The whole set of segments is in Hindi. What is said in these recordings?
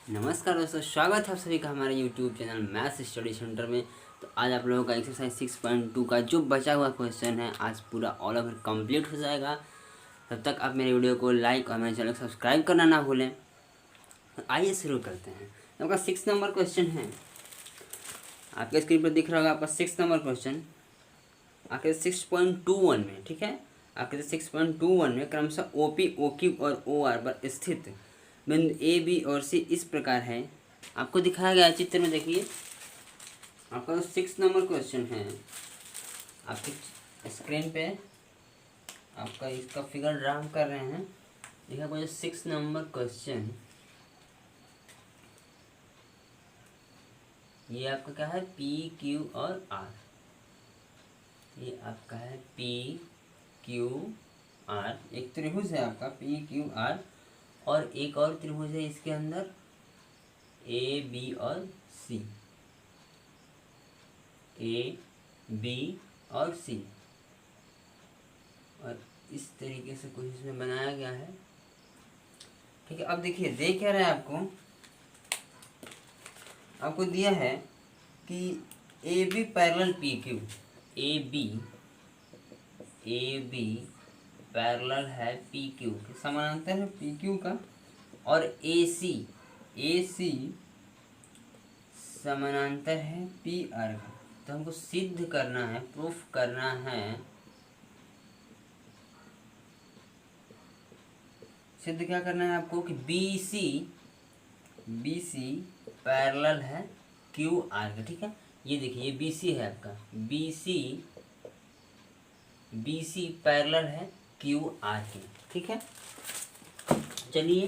नमस्कार दोस्तों, स्वागत है आप सभी का हमारे YouTube channel maths study centre में। तो आज आप लोगों का एक्सरसाइज 6.2 का जो बचा हुआ क्वेश्चन है आज पूरा ऑल ओवर कंप्लीट हो जाएगा। तब तक आप मेरे वीडियो को लाइक और मेरे चैनल को सब्सक्राइब करना ना भूलें। तो आइए शुरू करते हैं। आपका 6 नंबर क्वेश्चन है, आपके स्क्रीन पर दिख रहा होगा आपका 6 नंबर क्वेश्चन आपके 6.21 में। ठीक है, आपके 6.21 में क्रमशः OP, OQ और OR पर स्थित बिंदु A, B और C इस प्रकार है। आपको दिखाया गया है चित्र में, देखिए आपका 6 नंबर क्वेश्चन है आपके स्क्रीन पे। आपका इसका फिगर ड्रा हम कर रहे हैं। देखिए आपका जो 6 नंबर क्वेश्चन, ये आपका क्या है, P, Q और R। ये आपका है P, Q, R। एक त्रिभुज है आपका P, Q, R और एक और त्रिभुज है इसके अंदर A, B और C। A, B और C, और इस तरीके से कुछ इसमें बनाया गया है। ठीक है, अब देखिए दे क्या रहा है आपको दिया है कि AB parallel PQ, AB parallel है PQ के, समानांतर है PQ का, और AC समानांतर है PR का। तो हमको सिद्ध करना है, प्रूफ करना है, सिद्ध क्या करना है आपको कि BC पैरेलल है QR का। ठीक है, ये देखिए ये BC है आपका, BC पैरेलल है QR के। ठीक है, चलिए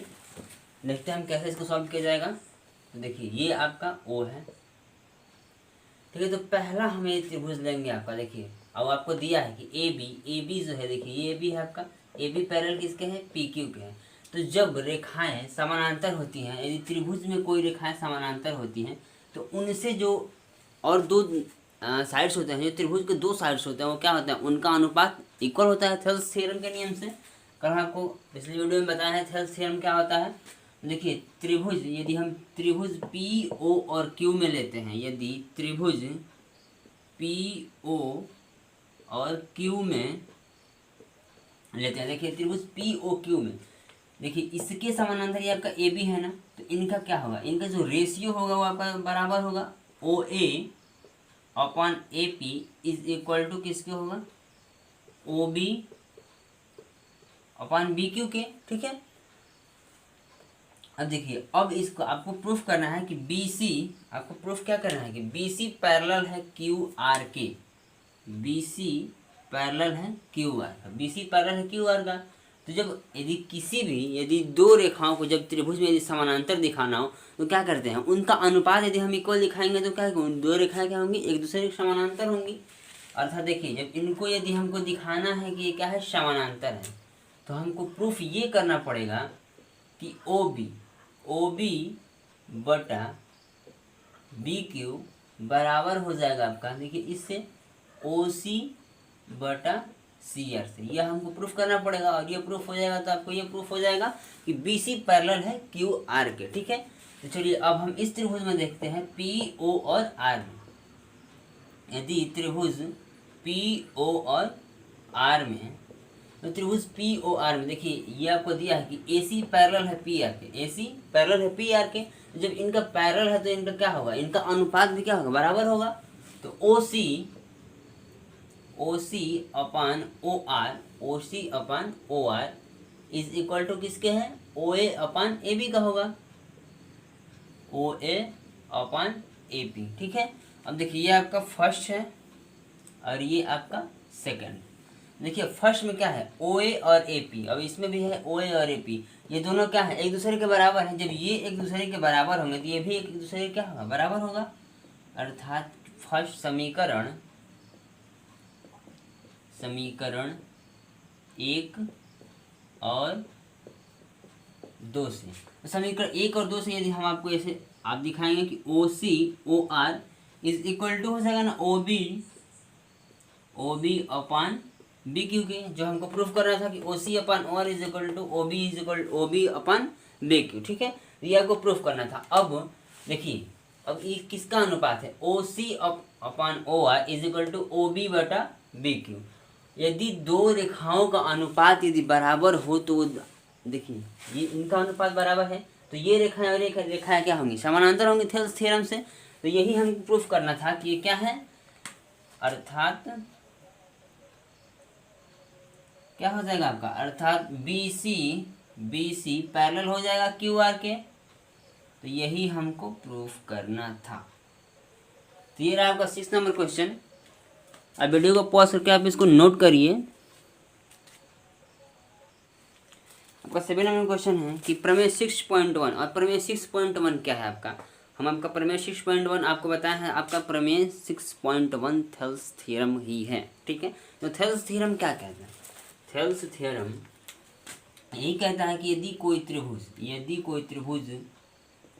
देखते हैं हम कैसे इसको सॉल्व किया जाएगा। तो देखिए ये आपका O है। ठीक है, तो पहला हमें ये त्रिभुज लेंगे आपका। देखिए अब आपको दिया है कि AB जो है, देखिए ये AB है आपका। AB पैरेलल किसके हैं, PQ के हैं। तो जब रेखाएं समानांतर होती हैं, यदि त्रिभुज में कोई रेखाएं समानांतर होती हैं तो उनसे जो और दो साइड्स होते हैं, जो त्रिभुज के दो साइड्स होते हैं, वो क्या होता है, उनका अनुपात इक्वल होता है थेल्स थ्योरम के नियम से। कल आपको पिछली वीडियो में बताया है थेल्स थ्योरम क्या होता है। देखिए त्रिभुज, यदि हम त्रिभुज PO और Q में लेते हैं, यदि त्रिभुज PO और Q में लेते हैं, देखिए त्रिभुज POQ में, देखिए इसके समानांतर ये आपका AB है ना, तो इनका क्या होगा, इनका जो रेशियो होगा वो आपका बराबर होगा OA upon AP is equal to किसके होगा, OB अपॉन BQ के। ठीक है, अब देखिए अब इसको आपको प्रूफ करना है कि BC, आपको प्रूफ क्या करना है कि BC पैरेलल है QR के, BC पैरेलल है QR का, BC पैरेलल है QR का। तो जब यदि दो रेखाओं को जब त्रिभुज में यदि समानांतर दिखाना हो तो क्या करते हैं, उनका अनुपात यदि हम इक्वल दिखाएंगे तो क्या दो रेखाएं क्या होंगी, एक दूसरे के समानांतर होंगी। अर्थात देखिए जब इनको यदि हमको दिखाना है कि ये क्या है, समानांतर है, तो हमको प्रूफ ये करना पड़ेगा कि OB बटा BQ बराबर हो जाएगा आपका, देखिए इससे OC बटा CR से। यह हमको प्रूफ करना पड़ेगा, और ये प्रूफ हो जाएगा तो आपको ये प्रूफ हो जाएगा कि BC पैरेलल है QR के। ठीक है, तो चलिए अब हम इस त्रिभुज में देखते हैं PO और R में। यदि त्रिभुज PO और R में, तो त्रिभुज POR में देखिए ये आपको दिया है कि AC पैरेलल है PR के, AC पैरेलल है PR के। जब इनका पैरेलल है तो इनका क्या होगा, इनका अनुपात भी क्या होगा, बराबर होगा। तो OC upon OR is equal to किसके है, OA अपान AB का होगा, OA अपान AP। ठीक है, अब देखिए ये आपका फर्स्ट है और ये आपका सेकंड। देखिए फर्स्ट में क्या है, OA और AP, अब इसमें भी है OA और AP, ये दोनों क्या है, एक दूसरे के बराबर है। जब ये एक दूसरे के बराबर होंगे तो ये भी एक दूसरे के क्या होगा, बराबर होगा। अर्थात फर्स्ट समीकरण 1 और 2 से, तो समीकरण 1 और 2 से यदि हम आपको ऐसे आप दिखाएंगे कि OC/OR इज इक्वल टू हो जाएगा ना OB अपान BQ के, जो हमको प्रूफ करना था कि OC/OR is equal to OB upon BQ। ठीक है, तो ये आपको प्रूफ करना था। अब देखिए, अब ये किसका अनुपात है, O C upon O R is equal to O B बटा बी क्यू। यदि दो रेखाओं का अनुपात यदि बराबर हो तो देखिए ये इनका अनुपात बराबर है, तो ये रेखाएं और रेखाएं क्या होंगी, समानांतर होंगी थेल्स थ्योरम से। तो यही हम प्रूफ करना था कि ये क्या है, अर्थात क्या हो जाएगा आपका, अर्थात बी सी पैरेलल हो जाएगा क्यू आर के। तो यही हमको प्रूफ करना था। तो ये रहा आपका 6 नंबर क्वेश्चन। अब वीडियो को पॉज करके आप इसको नोट करिए। आपका 7 नंबर क्वेश्चन है कि प्रमेय 6.1, और प्रमेय 6.1 क्या है आपका, हम आपका प्रमेय 6.1 आपको बताया है, आपका प्रमेय 6.1 थेल्स थ्योरम ही है। ठीक है, तो थेल्स थ्योरम क्या कहता है, थेल्स थ्योरम यही कहता है कि यदि कोई त्रिभुज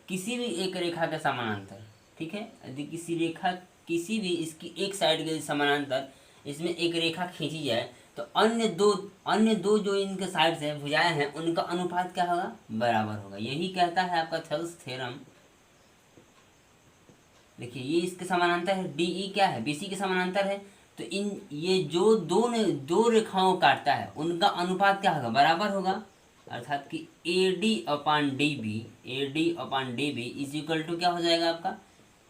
किसी भी एक रेखा के समानांतर, ठीक है, यदि किसी भी इसकी एक साइड के समानांतर इसमें एक रेखा खींची जाए, तो अन्य दो जो इनके साइड से भुजाएं हैं उनका अनुपात क्या होगा, बराबर होगा। यही कहता है आपका थेल्स थ्योरम। देखिए ये इसके समानांतर है, डी ई क्या है, बीसी के समानांतर है, तो ये जो दो रेखाओं काटता है उनका अनुपात क्या होगा, बराबर होगा। अर्थात कि A D upon D B is equal to क्या हो जाएगा आपका,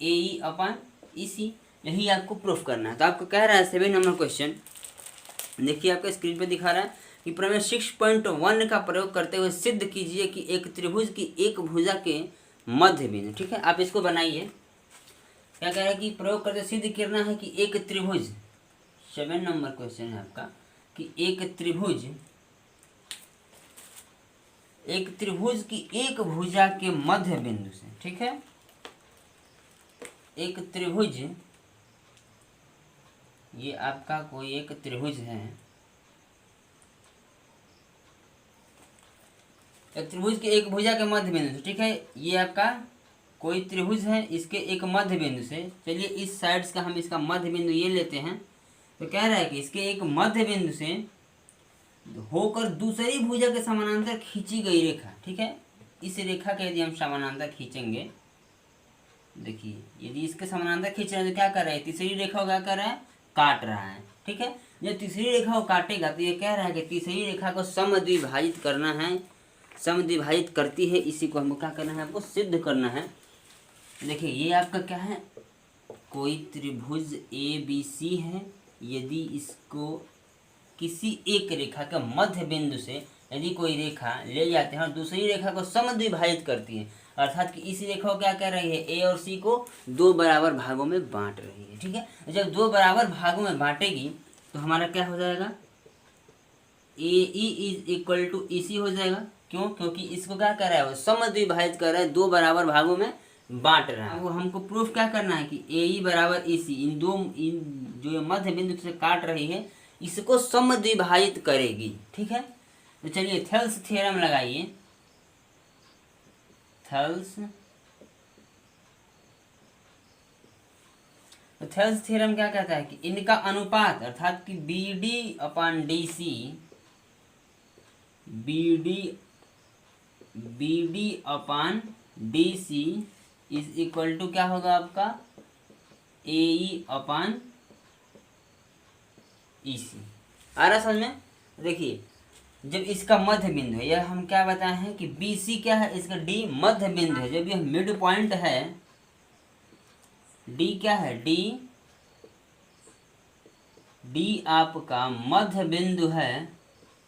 ए ई अपान ई सी। यही आपको प्रूफ करना है। तो आपको कह रहा है 7 नंबर क्वेश्चन, देखिए आपका स्क्रीन पे दिखा रहा है कि प्रमेय 6.1 का प्रयोग करते हुए सिद्ध कीजिए कि एक त्रिभुज की एक भुजा के मध्य बिंदु, ठीक है, आप इसको बनाइए। क्या कह रहा है कि प्रयोग करते सिद्ध करना है कि एक त्रिभुज, 7 नंबर क्वेश्चन है आपका, कि एक त्रिभुज की एक भुजा के मध्य बिंदु से, ठीक है, एक त्रिभुज, ये आपका कोई एक त्रिभुज है, एक त्रिभुज के एक भुजा के मध्य बिंदु से, ठीक है, ये आपका कोई त्रिभुज है, इसके एक मध्य बिंदु से, चलिए इस साइड्स का हम इसका मध्य बिंदु ये लेते हैं। तो कह रहा है कि इसके एक मध्य बिंदु से होकर दूसरी भुजा के समानांतर खींची गई रेखा, ठीक है, इस रेखा के यदि हम समानांतर खींचेंगे, देखिए यदि इसके समानांतर खींच रहे हैं तो क्या कर रहा है, तीसरी रेखा को क्या कर रहा है, काट रहा है। ठीक है, जब तीसरी रेखा को काटेगा तो ये कह रहा है कि तीसरी रेखा को समद्विभाजित करना है, समद्विभाजित करती है, इसी को हमको क्या करना है, आपको सिद्ध करना है। देखिए ये आपका क्या है, कोई त्रिभुज ए बी सी है, यदि इसको किसी एक रेखा के मध्य बिंदु से यदि कोई रेखा ले जाते हैं और दूसरी रेखा को समद्विभाजित करती है, अर्थात कि इस रेखा को क्या कर रही है, ए और सी को दो बराबर भागों में बांट रही है। ठीक है, जब दो बराबर भागों में बांटेगी तो हमारा क्या हो जाएगा, ए ई इज इक्वल टू ई सी हो जाएगा। क्यों, क्योंकि इसको क्या कर रहा है, वो समद्विभाजित कर रहा है, दो बराबर भागों में बांट रहा है। वो हमको प्रूफ क्या करना है कि ए ई बराबर ई सी, इन जो मध्य बिंदु से काट रही है इसको समद्विभाजित करेगी। ठीक है, तो चलिए थेल्स थ्योरम लगाइए। थेल्स थ्योरम क्या कहता है कि इनका अनुपात, अर्थात कि B D upon D C, B D upon D C is equal to क्या होगा आपका, ए ई अपान ई सी। आ रहा समझ में। देखिए जब इसका मध्य बिंदु है, यह हम क्या बताए हैं कि बी सी क्या है, इसका डी मध्य बिंदु है। जब यह मिड पॉइंट है, डी क्या है, डी आपका मध्य बिंदु है,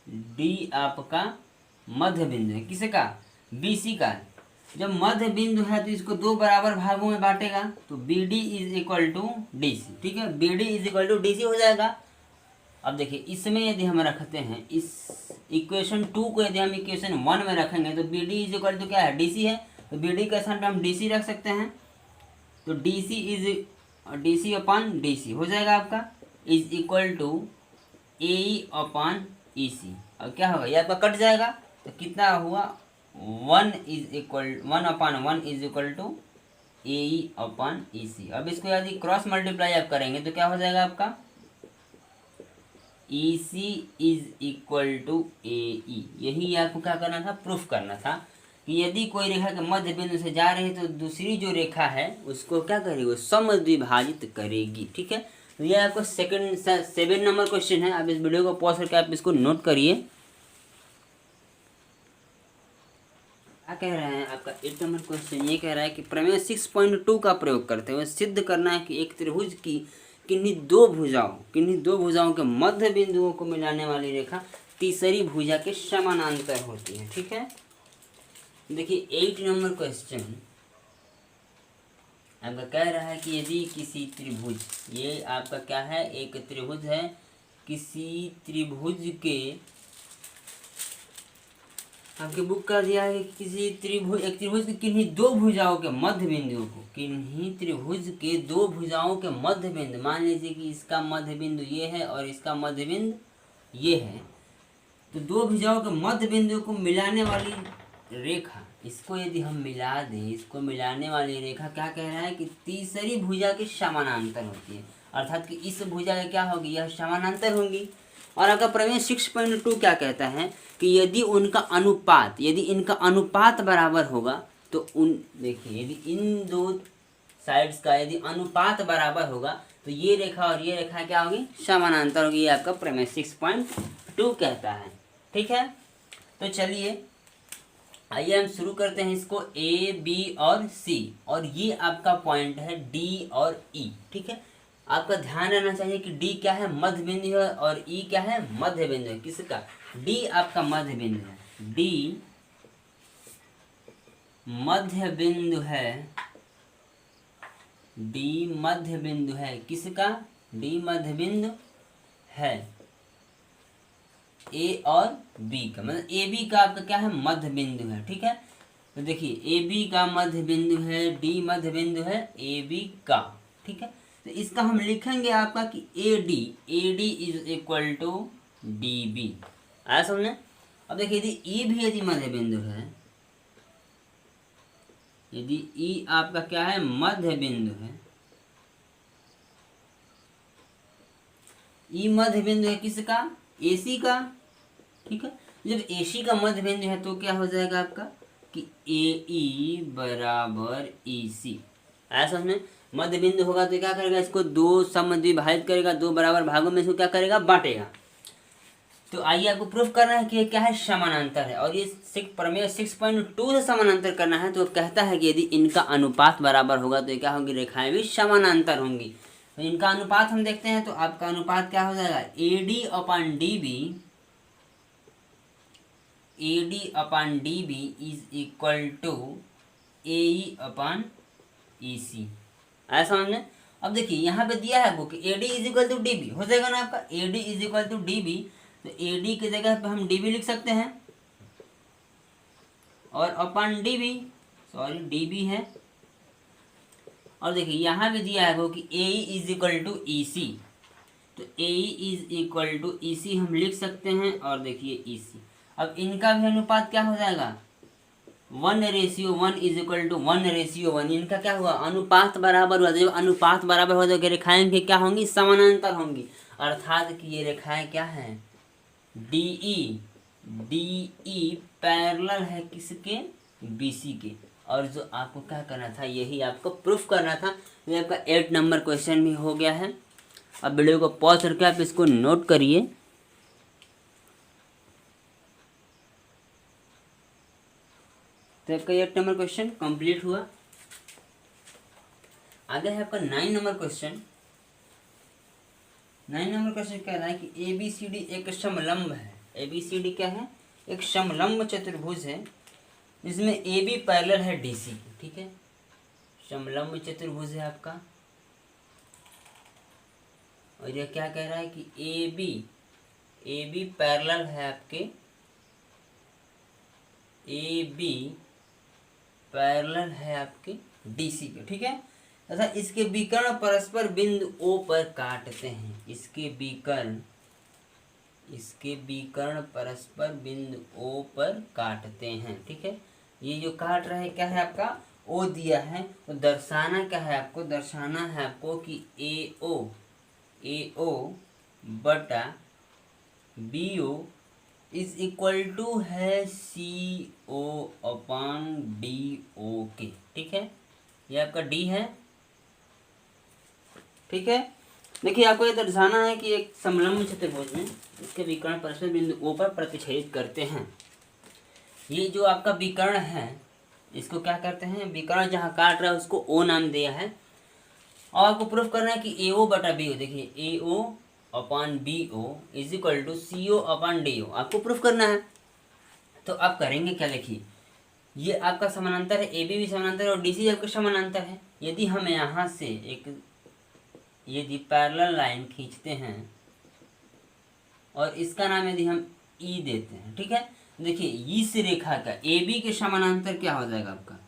डी आपका मध्य बिंदु है, किसका, बी सी का। जब मध्य बिंदु है तो इसको दो बराबर भागों में बांटेगा, तो B D is equal to D C. ठीक है, B D is equal to D C हो जाएगा। अब देखिए इसमें यदि हम रखते हैं, इस इक्वेशन 2 को यदि हम इक्वेशन 1 में रखेंगे तो B D is equal to क्या है, डी सी है, तो बी डी के स्थान पर हम डी सी रख सकते हैं, तो डी सी अपान डी सी हो जाएगा आपका, इज इक्वल टू ए ई अपान ई सी। अब क्या होगा, ये आपका कट जाएगा, तो कितना हुआ, 1 अपान 1 इज इक्वल टू ए ई अपान ई सी। अब इसको यदि क्रॉस मल्टीप्लाई आप करेंगे तो क्या हो जाएगा आपका, ई सी इज इक्वल टू ए ई। यही आपको क्या करना था, प्रूफ करना था कि यदि कोई रेखा के मध्य बिंदु से जा रही है तो दूसरी जो रेखा है उसको क्या करेगी, वो समद्विभाजित करेगी। ठीक है, तो ये आपको 7 नंबर क्वेश्चन है। आप इस वीडियो को पॉज करके आप इसको नोट करिए। क्या कह रहे हैं आपका 8 नंबर क्वेश्चन, ये कह रहा है कि प्रमेय 6.2 का प्रयोग करते हुए सिद्ध करना है कि एक त्रिभुज की किन्हीं दो भुजाओं के मध्य बिंदुओं को मिलाने वाली रेखा तीसरी भुजा के समानांतर होती है। ठीक है, देखिए 8 नंबर क्वेश्चन आपका कह रहा है कि यदि किसी त्रिभुज, ये आपका क्या है, एक त्रिभुज है, किसी त्रिभुज के, आपके बुक का दिया है कि किसी एक त्रिभुज के किन्हीं दो भुजाओं के मध्य बिंदुओं को, किन्हीं त्रिभुज के दो भुजाओं के मध्य बिंदु, मान लीजिए कि इसका मध्य बिंदु ये है और इसका मध्य बिंदु ये है, तो दो भुजाओं के मध्य बिंदु को मिलाने वाली रेखा, इसको यदि हम मिला दें, इसको मिलाने वाली रेखा क्या कह रहा है कि तीसरी भुजा के समानांतर होती है, अर्थात कि इस भुजा का क्या होगी, यह समानांतर होंगी। और अगर प्रमेय 6.2 क्या कहता है कि यदि इनका अनुपात बराबर होगा तो देखिए यदि इन दो साइड्स का यदि अनुपात बराबर होगा तो ये रेखा और ये रेखा क्या होगी, समानांतर होगी। ये आपका प्रमेय 6.2 कहता है। ठीक है, तो चलिए आइए हम शुरू करते हैं इसको। A, B और C, और ये आपका पॉइंट है D और E। ठीक है, आपका ध्यान रहना चाहिए कि D क्या है, मध्य बिंदु है, और E क्या है, मध्य बिंदु है। किसका, D आपका मध्य बिंदु है, D मध्य बिंदु है, D मध्य बिंदु है। किसका, D मध्य बिंदु है A और B का, मतलब ए बी का आपका क्या है, मध्य बिंदु है। ठीक है, तो देखिए ए बी का मध्य बिंदु है, D मध्य बिंदु है ए बी का। ठीक है, तो इसका हम लिखेंगे आपका कि A D is equal to D B. आया समझने। अब देखिए यदि ई भी यदि मध्य बिंदु है, यदि ई आपका क्या है, मध्य बिंदु है, ई मध्य बिंदु है किसका, AC का। ठीक है, जब AC का मध्य बिंदु है तो क्या हो जाएगा आपका कि AE बराबर EC। ऐसा समझ में, मध्य बिंदु होगा तो क्या करेगा, इसको दो समद्विभाजित करेगा, दो बराबर भागों में इसको क्या करेगा, बांटेगा। तो आइए आपको प्रूफ करना है कि ये क्या है, समानांतर है। और ये प्रमेय 6.2 से समानांतर करना है, तो कहता है कि यदि इनका अनुपात बराबर होगा तो क्या होंगी, रेखाएं भी समानांतर होंगी। तो इनका अनुपात हम देखते हैं, तो आपका अनुपात क्या हो जाएगा, AD upon DB is equal to AE upon EC। ऐसा समझ में। अब देखिए यहाँ पे दिया है वो कि AD is equal to DB हो जाएगा ना आपका, AD is equal to DB, तो AD की जगह पे हम DB लिख सकते हैं, और अपन DB है। और देखिए यहाँ भी दिया है वो कि AE is equal to EC, तो AE is equal to EC हम लिख सकते हैं, और देखिए EC। अब इनका भी अनुपात क्या हो जाएगा, 1:1 इज इक्वल टू 1:1। इनका क्या हुआ, अनुपात बराबर हुआ। जब अनुपात बराबर हो तो रेखाएं भी क्या होंगी, समानांतर होंगी, अर्थात कि ये रेखाएं क्या हैं, DE पैरेलल है किसके, BC के। और जो आपको क्या करना था, यही आपको प्रूफ करना था। ये आपका 8 नंबर क्वेश्चन भी हो गया है। अब वीडियो को पॉज करके आप इसको नोट करिए। तो आपका 8 नंबर क्वेश्चन कंप्लीट हुआ। आगे है आपका 9 नंबर क्वेश्चन। 9 नंबर क्वेश्चन कह रहा है कि ABCD एक समलंब है। ABCD क्या है, एक समलंब चतुर्भुज है जिसमें AB पैरेलल है DC। ठीक है, समलंब चतुर्भुज है आपका, और यह क्या कह रहा है कि AB पैरेलल है आपके, AB पैरेलल है आपके DC के। ठीक है, तथा इसके विकर्ण परस्पर बिंदु O पर काटते हैं। इसके विकर्ण परस्पर बिंदु O पर काटते हैं। ठीक है, ये जो काट रहे हैं क्या है आपका, O दिया है, तो दर्शाना क्या है आपको, दर्शाना है आपको कि AO बटा BO इज इक्वल टू है सी ओ अपॉन डी ओ के। ठीक है, ये आपका डी है। ठीक है, देखिए आपको ये दर्शाना है कि एक समलंब चतुर्भुज में इसके विकर्ण परस्पर बिंदु ओ पर प्रतिच्छेद करते हैं। ये जो आपका विकर्ण है इसको क्या करते हैं, विकर्ण जहाँ काट रहा है उसको ओ नाम दिया है। और आपको प्रूफ करना है कि ए ओ बटा बी ओ, देखिए A O upon B O is equal to C O upon D O, आपको प्रूफ करना है। तो आप करेंगे क्या, देखिए ये आपका समानांतर है, ए बी भी समानांतर है और डी सी आपका समानांतर है। यदि हम यहाँ से एक यदि पैरेलल लाइन खींचते हैं और इसका नाम यदि हम ई देते हैं, ठीक है, देखिए इस रेखा का ए बी के समानांतर क्या हो जाएगा आपका,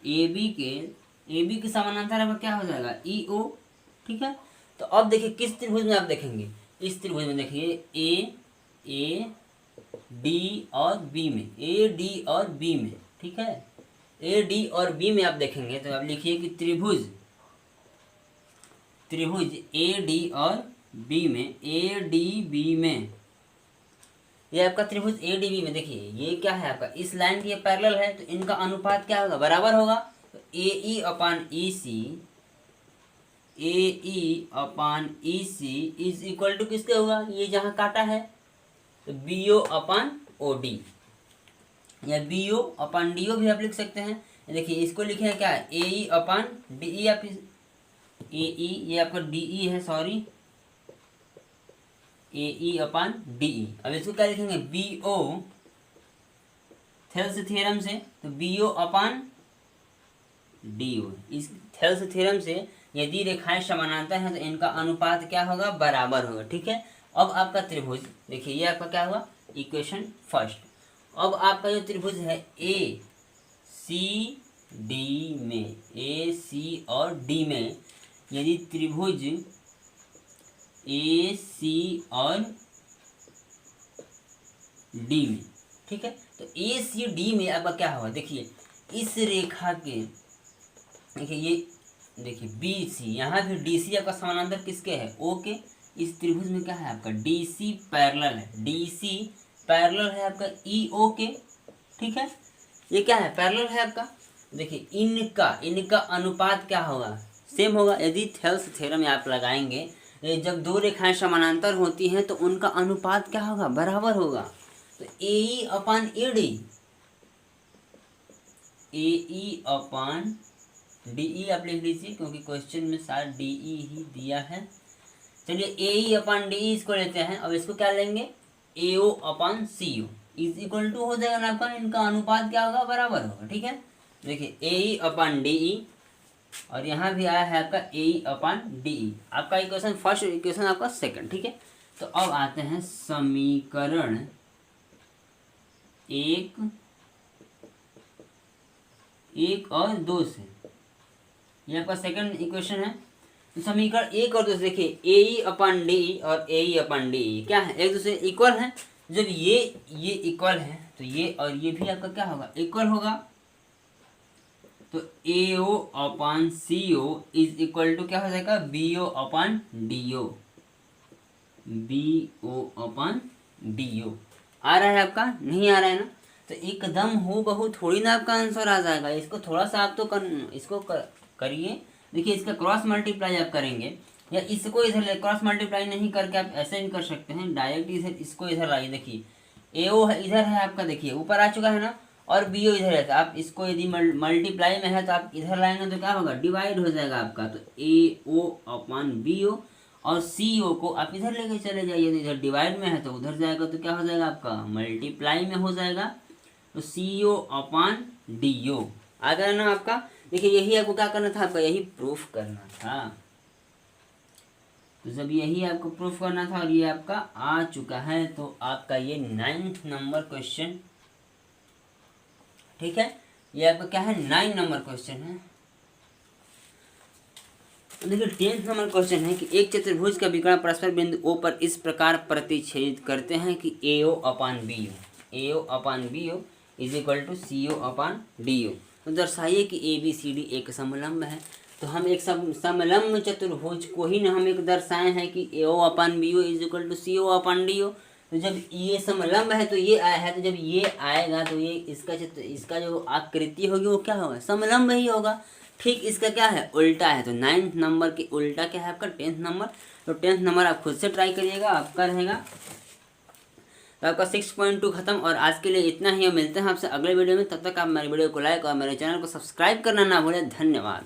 ए बी के समानांतर आपका क्या हो जाएगा, ई ओ। ठीक है, तो अब देखिए किस त्रिभुज में आप देखेंगे, इस त्रिभुज में देखिए ए डी और बी में, ए डी और बी में। ठीक है, ए डी और बी में आप देखेंगे तो आप लिखिए कि त्रिभुज ए डी और बी में, ए डी बी में, ये आपका त्रिभुज ए डी बी में देखिए ये क्या है आपका, इस लाइन के ये पैरेलल है तो इनका अनुपात क्या होगा, बराबर होगा। तो ए ई अपान ई सी इज इक्वल टू किसके होगा, ये जहाँ काटा है तो बी ओ अपान ओ डी, या बी ओ अपान डी ओ भी आप लिख सकते हैं। देखिए इसको लिखे हैं क्या, ए ई अपान डी ई, आप ए ई, ये आपका डी ई है, सॉरी ए ई अपान डी ई। अब इसको क्या लिखेंगे, बी ओ, थेल्स थ्योरम से तो बी ओ अपान डी ओ। इस थेल्स थ्योरम से यदि रेखाएं समानांतर हैं तो इनका अनुपात क्या होगा, बराबर होगा। ठीक है, अब आपका त्रिभुज देखिए ये आपका क्या हुआ, इक्वेशन फर्स्ट। अब आपका जो त्रिभुज है ए सी डी में, ए सी और डी में, यदि त्रिभुज ए सी और डी में, ठीक है, तो ए सी डी में आपका क्या होगा, देखिए इस रेखा के, देखिए ये देखिए बी सी, यहाँ भी डी सी आपका समानांतर किसके है, ओ के। इस त्रिभुज में क्या है आपका, डी सी पैरेलल है, डी सी पैरेलल है आपका ई ओ के। ठीक है, ये क्या है, पैरेलल है आपका। देखिए इनका अनुपात क्या होगा, सेम होगा। यदि थेल्स थ्योरम आप लगाएंगे, जब दो रेखाएं समानांतर होती हैं तो उनका अनुपात क्या होगा, बराबर होगा। तो ए ई अपान A D, A E upon D E आप लिख लीजिए क्योंकि क्वेश्चन में शायद डी ई ही दिया है। चलिए ए ई अपान डी ई इसको लेते हैं, अब इसको क्या लेंगे, ए O upon C O is equal to हो जाएगा ना आपका, इनका अनुपात क्या होगा, बराबर होगा। ठीक है, देखिए ए ई अपान डी ई और यहाँ भी आया है आपका ए ई अपान डी ई, आपका इक्वेशन फर्स्ट, इक्वेशन आपका सेकंड। ठीक है, तो अब आते हैं समीकरण एक और दो से, ये आपका सेकंड इक्वेशन है। तो समीकरण एक और दो से देखिए ए ई अपान डी ई और ए ई अपान डी ई क्या है, एक दूसरे इक्वल है। जब ये इक्वल है तो ये और ये भी आपका क्या होगा, इक्वल होगा। तो ए O upon C O is equal to क्या हो जाएगा, बी ओ अपान डी ओ, बी ओ अपान डी ओ। आ रहा है आपका, नहीं आ रहा है ना, तो एकदम हूबहू थोड़ी ना आपका आंसर आ जाएगा। इसको थोड़ा सा आप तो करिए। देखिए इसका क्रॉस मल्टीप्लाई आप करेंगे या इसको इधर ले, क्रॉस मल्टीप्लाई नहीं करके आप ऐसे भी कर सकते हैं, डायरेक्ट इधर इसको इधर लाइए। देखिए ए ओ इधर है आपका, देखिए ऊपर आ चुका है ना, और बी ओ इधर है। तो आप इसको यदि मल्टीप्लाई में है तो आप इधर लाएंगे तो क्या होगा, डिवाइड हो जाएगा आपका। तो ए ओ अपान बी ओ और सी ओ को आप इधर लेके चले जाइए, तो इधर डिवाइड में है तो उधर जाएगा तो क्या हो जाएगा आपका, मल्टीप्लाई में हो जाएगा। तो सी ओ अपान डी ओ आ गया ना आपका। देखिए यही आपको क्या करना था, आपका यही प्रूफ करना था। तो जब यही आपको प्रूफ करना था और ये आपका आ चुका है, तो आपका ये 9th नंबर क्वेश्चन, ठीक है, ये आपका क्या है, 9 नंबर क्वेश्चन है। देखिए 10th नंबर क्वेश्चन है कि एक चतुर्भुज का विकर्ण परस्पर बिंदु ओ पर इस प्रकार प्रतिच्छेद करते हैं कि A O upon B O, A O upon B O is equal to C O upon D O. तो दर्शाइए कि ए बी सी डी एक समलंब है। तो हम एक समलंब चतुर्भुज को ही ना हम एक दर्शाए हैं कि A O upon B O is equal to C O upon D O. तो जब ये समलंब है तो ये आया है, तो जब ये आएगा तो ये इसका जो आकृति होगी वो क्या होगा, समलंब ही होगा। ठीक इसका क्या है, उल्टा है। तो 9th नंबर के उल्टा क्या है आपका 10th नंबर। तो 10th नंबर आप खुद से ट्राई करिएगा, आपका रहेगा। तो आपका 6.2 खत्म। और आज के लिए इतना ही, मिलते हैं आपसे अगले वीडियो में। तब तक आप मेरे वीडियो को लाइक और मेरे चैनल को सब्सक्राइब करना ना भूलें। धन्यवाद।